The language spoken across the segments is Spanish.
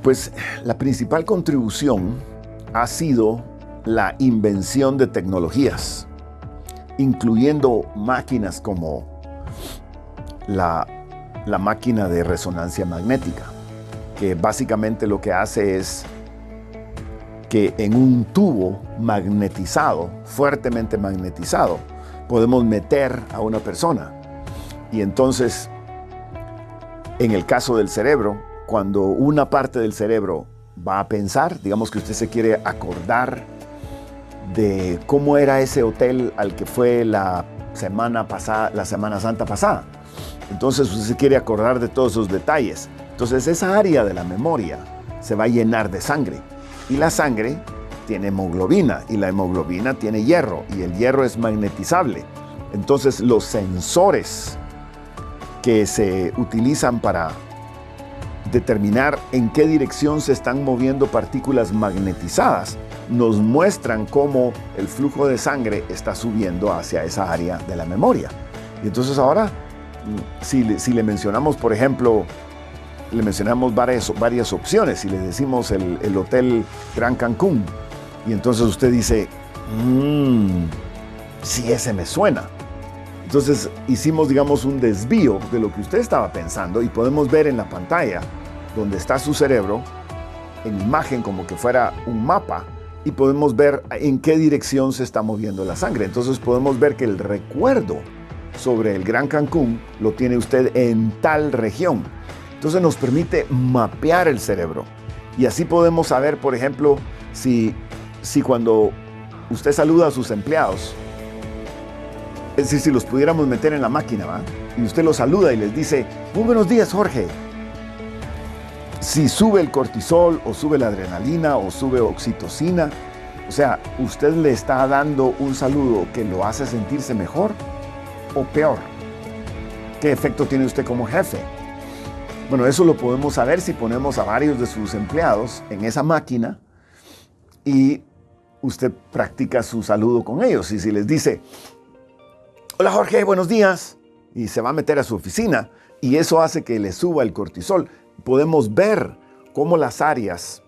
Pues la principal contribución ha sido la invención de tecnologías, incluyendo máquinas como la máquina de resonancia magnética, que básicamente lo que hace es que en un tubo magnetizado, fuertemente magnetizado, podemos meter a una persona. Y entonces, en el caso del cerebro, cuando una parte del cerebro va a pensar, digamos que usted se quiere acordar de cómo era ese hotel al que fue la Semana Santa pasada. Entonces usted se quiere acordar de todos esos detalles. Entonces esa área de la memoria se va a llenar de sangre. Y la sangre tiene hemoglobina, y la hemoglobina tiene hierro, y el hierro es magnetizable. Entonces los sensores que se utilizan para determinar en qué dirección se están moviendo partículas magnetizadas nos muestran cómo el flujo de sangre está subiendo hacia esa área de la memoria. Y entonces ahora, si le mencionamos, por ejemplo, le mencionamos varias opciones, si le decimos el Hotel Gran Cancún, y entonces usted dice, sí, ese me suena. Entonces hicimos, digamos, un desvío de lo que usted estaba pensando y podemos ver en la pantalla donde está su cerebro, en imagen como que fuera un mapa, y podemos ver en qué dirección se está moviendo la sangre. Entonces podemos ver que el recuerdo sobre el Gran Cancún lo tiene usted en tal región. Entonces nos permite mapear el cerebro. Y así podemos saber, por ejemplo, si cuando usted saluda a sus empleados, es decir, si los pudiéramos meter en la máquina, ¿va? Y usted los saluda y les dice, muy buenos días, Jorge. Si sube el cortisol, o sube la adrenalina, o sube oxitocina, o sea, usted le está dando un saludo que lo hace sentirse mejor o peor. ¿Qué efecto tiene usted como jefe? Bueno, eso lo podemos saber si ponemos a varios de sus empleados en esa máquina y usted practica su saludo con ellos. Y si les dice, hola Jorge, buenos días, y se va a meter a su oficina, y eso hace que le suba el cortisol, podemos ver cómo las áreas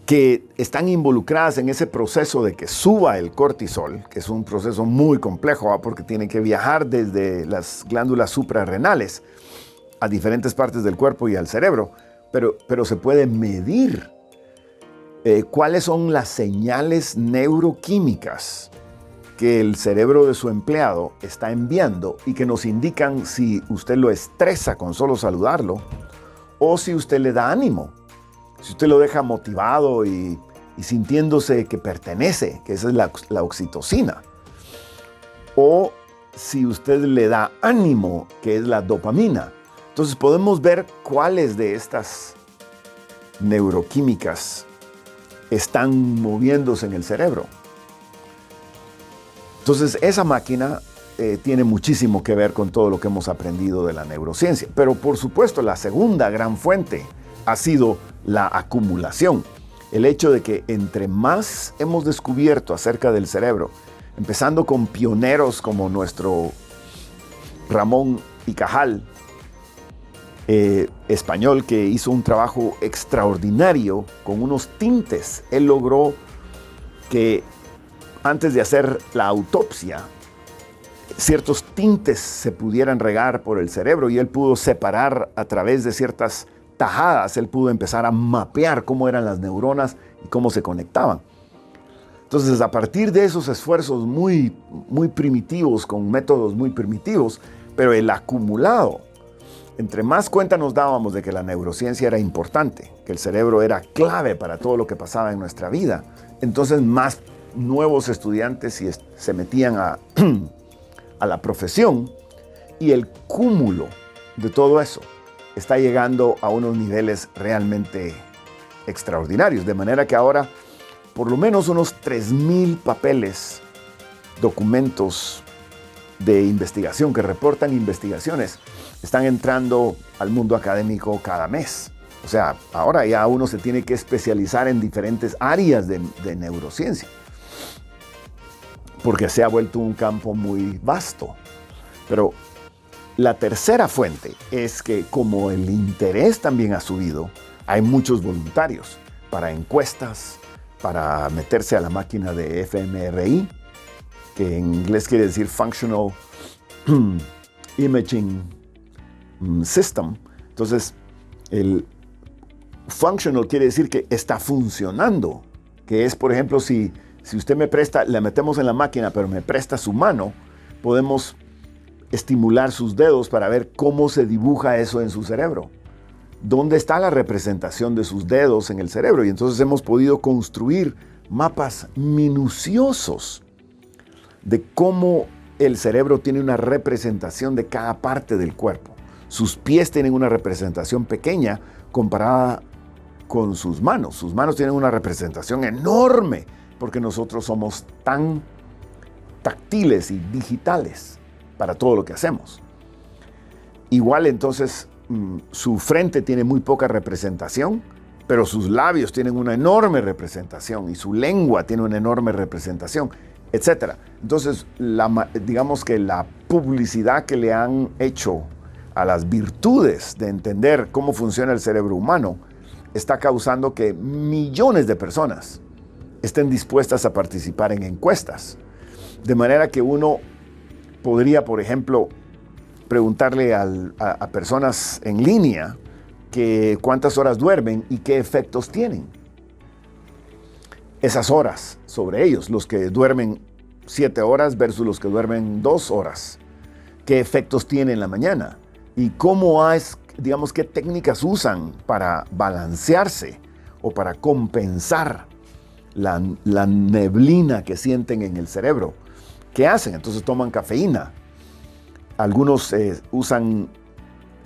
que están involucradas en ese proceso de que suba el cortisol, que es un proceso muy complejo, porque tiene que viajar desde las glándulas suprarrenales a diferentes partes del cuerpo y al cerebro, pero se puede medir cuáles son las señales neuroquímicas que el cerebro de su empleado está enviando y que nos indican si usted lo estresa con solo saludarlo o si usted le da ánimo, si usted lo deja motivado y sintiéndose que pertenece, que esa es la oxitocina, o si usted le da ánimo, que es la dopamina. Entonces podemos ver cuáles de estas neuroquímicas están moviéndose en el cerebro. Entonces esa máquina tiene muchísimo que ver con todo lo que hemos aprendido de la neurociencia. Pero por supuesto la segunda gran fuente ha sido la acumulación. El hecho de que entre más hemos descubierto acerca del cerebro, empezando con pioneros como nuestro Ramón y Cajal, español, que hizo un trabajo extraordinario con unos tintes. Él logró que antes de hacer la autopsia, ciertos tintes se pudieran regar por el cerebro y él pudo separar a través de ciertas tajadas, él pudo empezar a mapear cómo eran las neuronas y cómo se conectaban. Entonces, a partir de esos esfuerzos muy primitivos, con métodos muy primitivos, pero el acumulado, entre más cuenta nos dábamos de que la neurociencia era importante, que el cerebro era clave para todo lo que pasaba en nuestra vida, entonces más nuevos estudiantes se metían a la profesión y el cúmulo de todo eso está llegando a unos niveles realmente extraordinarios, de manera que ahora por lo menos unos 3,000 papeles, documentos de investigación que reportan investigaciones están entrando al mundo académico cada mes. O sea, ahora ya uno se tiene que especializar en diferentes áreas de neurociencia, porque se ha vuelto un campo muy vasto. Pero la tercera fuente es que como el interés también ha subido, hay muchos voluntarios para encuestas, para meterse a la máquina de fMRI, que en inglés quiere decir Functional Imaging System. Entonces, el functional quiere decir que está funcionando, que es, por ejemplo, si usted me presta, le metemos en la máquina, pero me presta su mano, podemos estimular sus dedos para ver cómo se dibuja eso en su cerebro. ¿Dónde está la representación de sus dedos en el cerebro? Y entonces hemos podido construir mapas minuciosos de cómo el cerebro tiene una representación de cada parte del cuerpo. Sus pies tienen una representación pequeña comparada con sus manos. Sus manos tienen una representación enorme porque nosotros somos tan táctiles y digitales para todo lo que hacemos. Igual entonces su frente tiene muy poca representación, pero sus labios tienen una enorme representación y su lengua tiene una enorme representación, etc. Entonces, digamos que la publicidad que le han hecho a las virtudes de entender cómo funciona el cerebro humano está causando que millones de personas estén dispuestas a participar en encuestas. De manera que uno podría, por ejemplo, preguntarle a personas en línea que cuántas horas duermen y qué efectos tienen esas horas sobre ellos, los que duermen 7 horas versus los que duermen 2 horas. ¿Qué efectos tiene en la mañana? Y cómo es, digamos, qué técnicas usan para balancearse o para compensar la neblina que sienten en el cerebro. ¿Qué hacen? Entonces toman cafeína. Algunos usan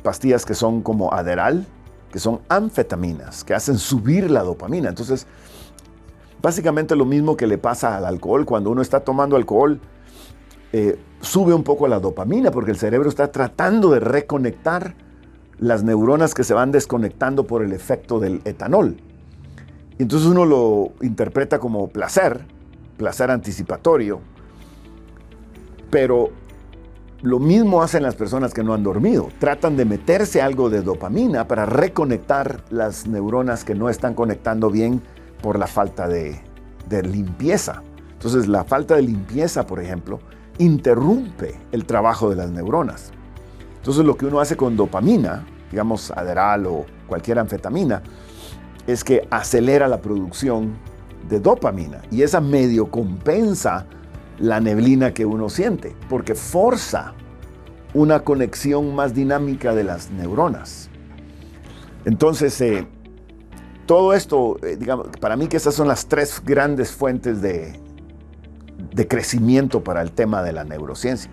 pastillas que son como Adderall, que son anfetaminas, que hacen subir la dopamina. Entonces, básicamente lo mismo que le pasa al alcohol. Cuando uno está tomando alcohol, sube un poco la dopamina porque el cerebro está tratando de reconectar las neuronas que se van desconectando por el efecto del etanol. Y entonces uno lo interpreta como placer anticipatorio, pero lo mismo hacen las personas que no han dormido. Tratan de meterse algo de dopamina para reconectar las neuronas que no están conectando bien por la falta de limpieza. Entonces, la falta de limpieza, por ejemplo, interrumpe el trabajo de las neuronas. Entonces, lo que uno hace con dopamina, digamos Adderall o cualquier anfetamina, es que acelera la producción de dopamina y esa medio compensa la neblina que uno siente, porque forza una conexión más dinámica de las neuronas. Entonces, todo esto, digamos, para mí que esas son las 3 grandes fuentes de crecimiento para el tema de la neurociencia.